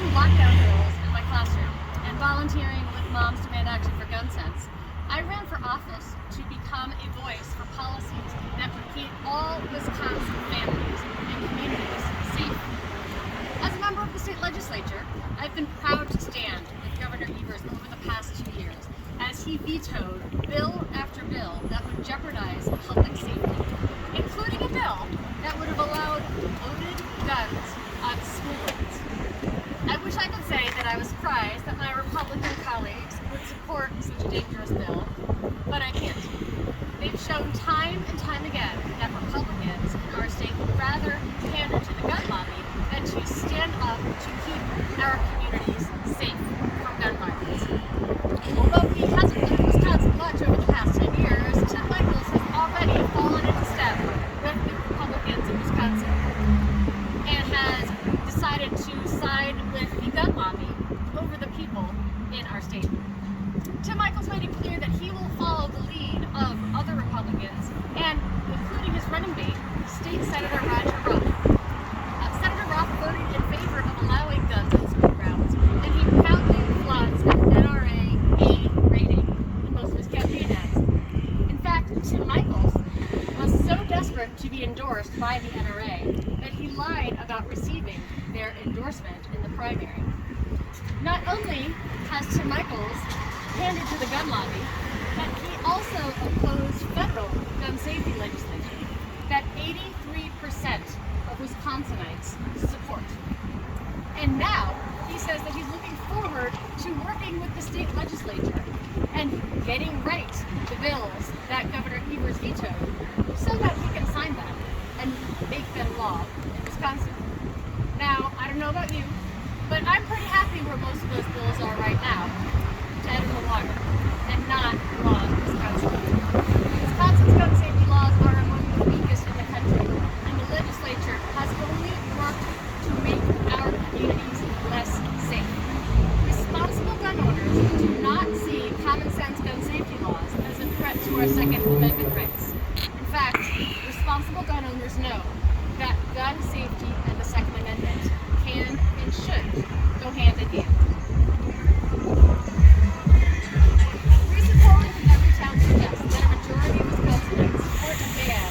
leading lockdown drills in my classroom and volunteering with Moms Demand Action for Gun Sense, I ran for office to become a voice for policies that would keep all Wisconsin families and communities safe. As a member of the state legislature, I've been proud to stand with Governor Evers over the past 2 years as he vetoed bill after bill that would jeopardize public safety, including a bill that would have allowed loaded guns on school roads. I wish I could say that I was surprised that my Republican colleagues would support such a dangerous bill, but I can't. They've shown time and time again that Republicans in our state would rather pander to the gun lobby than to stand up to keep our communities safe from gun violence. Although he hasn't lived in Wisconsin much over the past 10 years, Tim Michels has already fallen into step with the Republicans in Wisconsin and has decided to side with the gun lobby over the people in our state. Tim Michels made it clear that he will follow the lead of other Republicans, and including his running mate, State Senator Roger Ruff. Senator Ruff voted in favor of allowing guns on school grounds, and he proudly flaunts an NRA A rating in most of his campaign ads. In fact, Tim Michels was so desperate to be endorsed by the NRA that he lied about receiving their endorsement in the primary. Not only has Tim Michels pandered to the gun lobby, but he also opposed federal gun safety legislation that 83% of Wisconsinites support. And now he says that he's looking forward to working with the state legislature and getting right the bills that Governor Evers vetoed so that he can sign them and make them law in Wisconsin. Now, I don't know about you, but I'm pretty happy where most of those bills are right now, dead in the water, and not law in Wisconsin. Wisconsin's gun safety laws are among the weakest in the country, and the legislature has only worked to make our communities less safe. Responsible gun owners do not see common sense gun safety laws as a threat to our Second Amendment rights. In fact, responsible gun owners know that gun safety and the Second Amendment can and should go hand in hand. Recent polling from Everytown suggests that a majority of Wisconsinites support a ban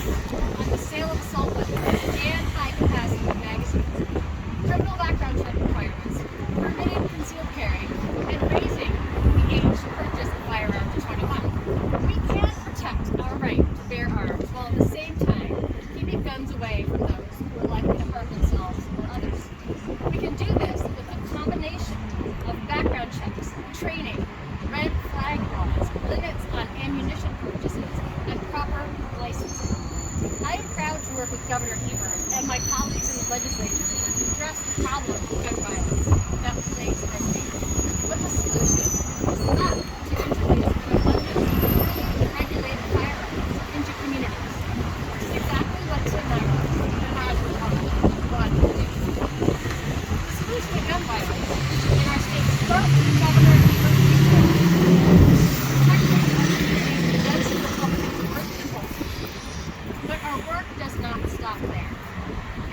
on the sale of assault weapons and high-capacity magazines, criminal background check requirements, permitting concealed carry, and raising the age to purchase a firearm to 21. We can protect our right to bear arms while at the same time keeping guns away from those who are likely to harm themselves or others. We can do this with a combination of background checks, training, red flag laws, limits on ammunition purchases, and proper licensing. I am proud to work with Governor Evers and my colleagues in the legislature to address the problem of gun violence that plagues our state. But the solution is not to introduce an abundance of poorly regulated firearms into communities, which is exactly what Tim Michels and Roger Ruff want to do. The solution to gun violence in our state starts with Governor Evers' veto. Protecting the guns of Republicans work impulses. But our work does not stop there.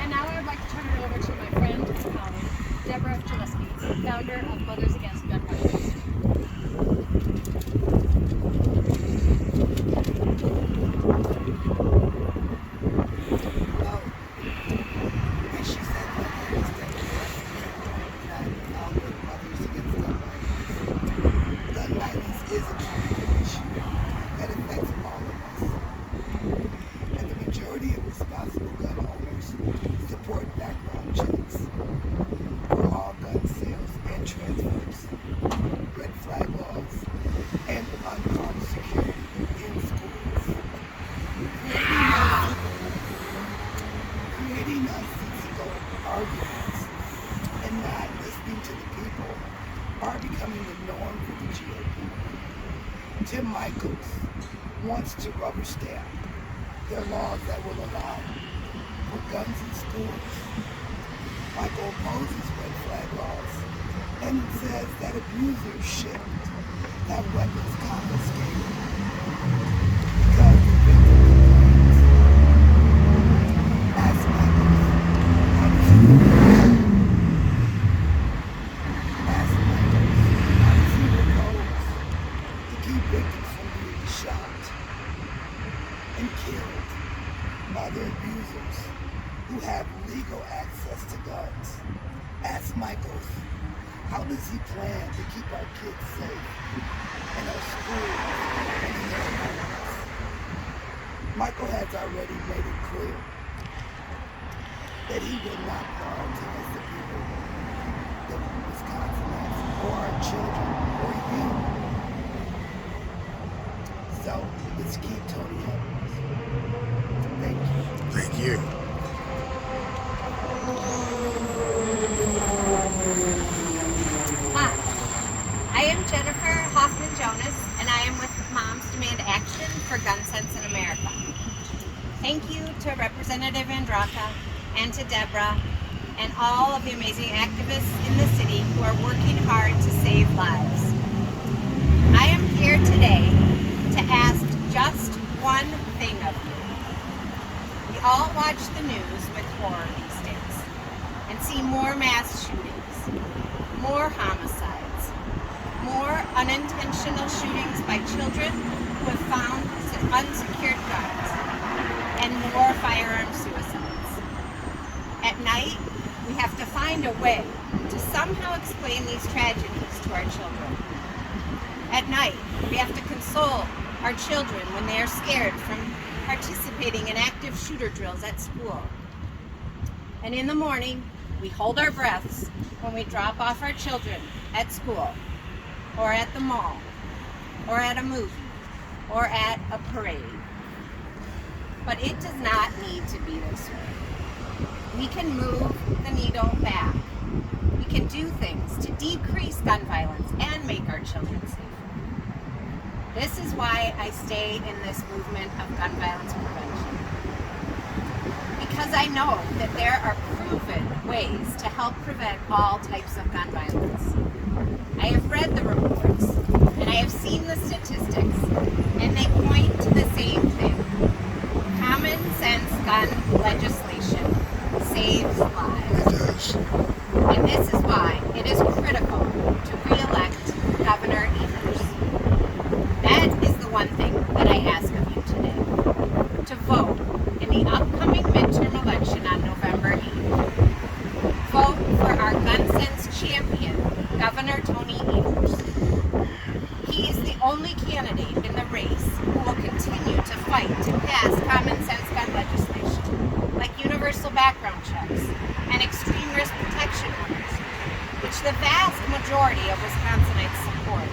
And now I would like to turn it over to my friend and colleague, Deborah Gillespie, founder of Mothers Against Gun Violence. Well, as she said, my name is Deborah, and I'm with Mothers Against Gun Violence. Gun violence is a common issue that affects all of us. And the majority of responsible gun owners support background checks for all gun sales and transfers, red flag laws, and unarmed security in schools. Creating nonsensical arguments and not listening to the people are becoming the norm for the GOP. Tim Michels wants to rubber stamp their laws that will allow for guns in schools. Michael opposes red flag laws and says that abusers shouldn't have weapons confiscated because the victim complains. As Michaels, ask Michels, how does he plan to keep our kids safe in our schools and in their homes? Michael has already made it clear that he will not prioritize the people that Wisconsin has, or our children, or you. So let's keep Tony Evans. Thank you. Thank you. Hi, I am Jennifer Hoffman-Jonas, and I am with Moms Demand Action for Gun Sense in America. Thank you to Representative Andraka and to Deborah and all of the amazing activists in the city who are working hard to save lives. I am here today to ask just one thing of you. We all watch the news with horror these days and see more mass shootings, more homicides, more unintentional shootings by children who have found unsecured guns, and more firearm suicides. At night, we have to find a way to somehow explain these tragedies to our children. At night, we have to console our children when they are scared from participating in active shooter drills at school. And in the morning, we hold our breaths when we drop off our children at school, or at the mall, or at a movie, or at a parade. But it does not need to be this way. We can move the needle back. We can do things to decrease gun violence and make our children safer. This is why I stay in this movement of gun violence prevention. Because I know that there are proven ways to help prevent all types of gun violence. I have read the reports, and I have seen the statistics, and they point to the same thing. Common sense gun legislation saves lives. It does. And this is why it is critical to re-elect Governor Evers. That is the one thing that I ask of you today. To vote in the upcoming midterm election on November 8th. Vote for our gun sense champion, Governor Tony Evers. He is the only candidate in the race who will continue to fight to pass common sense gun legislation, like universal background checks and extreme risk protection orders, which the vast majority of Wisconsinites support.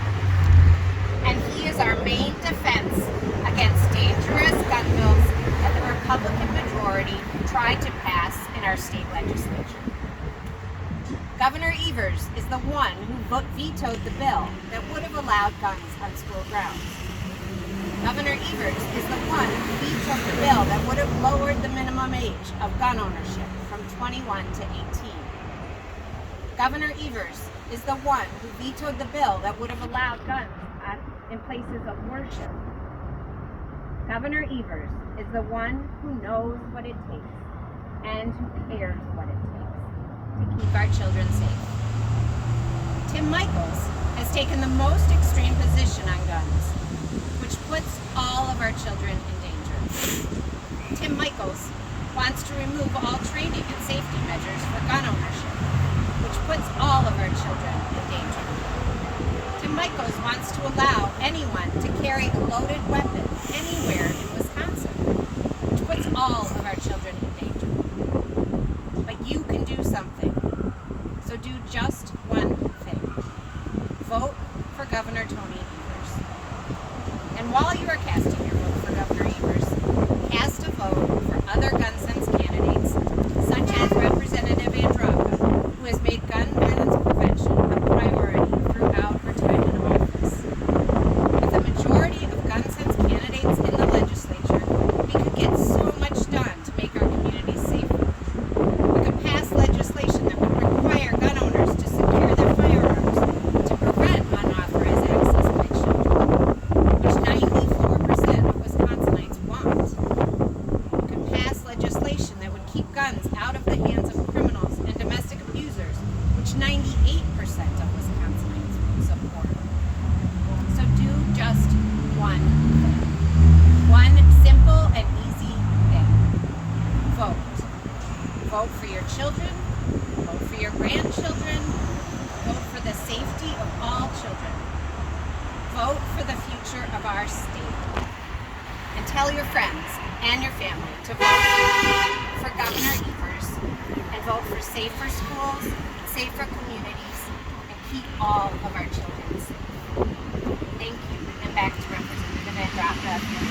And he is our main defense against dangerous gun bills that the Republican majority tried to pass in our state legislature. Governor Evers is the one who vetoed the bill that would have allowed guns on school grounds. Governor Evers is the one who vetoed the bill that would have lowered the minimum age of gun ownership from 21 to 18. Governor Evers is the one who vetoed the bill that would have allowed guns in places of worship. Governor Evers is the one who knows what it takes and who cares what it takes to keep our children safe. Tim Michels has taken the most extreme position on guns, which puts all of our children in danger. Tim Michels wants to remove all training and safety measures for gun ownership, which puts all of our children in danger. Tim Michels wants to allow anyone to carry a loaded weapon anywhere in Wisconsin, which puts all of our children in danger. But you can do something. So do just one thing. Vote for Governor Tony Evers. And while you are casting your vote for Governor Evers, cast a vote for other gun sense candidates, such as Representative Andraka, who has made gun violence prevention a priority throughout her time in office. With a majority of gun sense candidates in the legislature, we could get so much done to make our communities safer. We could pass legislation that would require gun owners to secure their firearms to prevent unauthorized access by children, which 94% of Wisconsinites want. We could pass legislation that would keep guns out of the hands of criminals and domestic abusers, which 98% of Wisconsinites support. So do just one thing. One simple and easy thing. Vote. Vote for your children, vote for your grandchildren. Vote for the safety of all children. Vote for the future of our state. And tell your friends and your family to vote for Governor Evers and vote for safer schools, safer communities, and keep all of our children safe. Thank you. And back to Representative Andraka.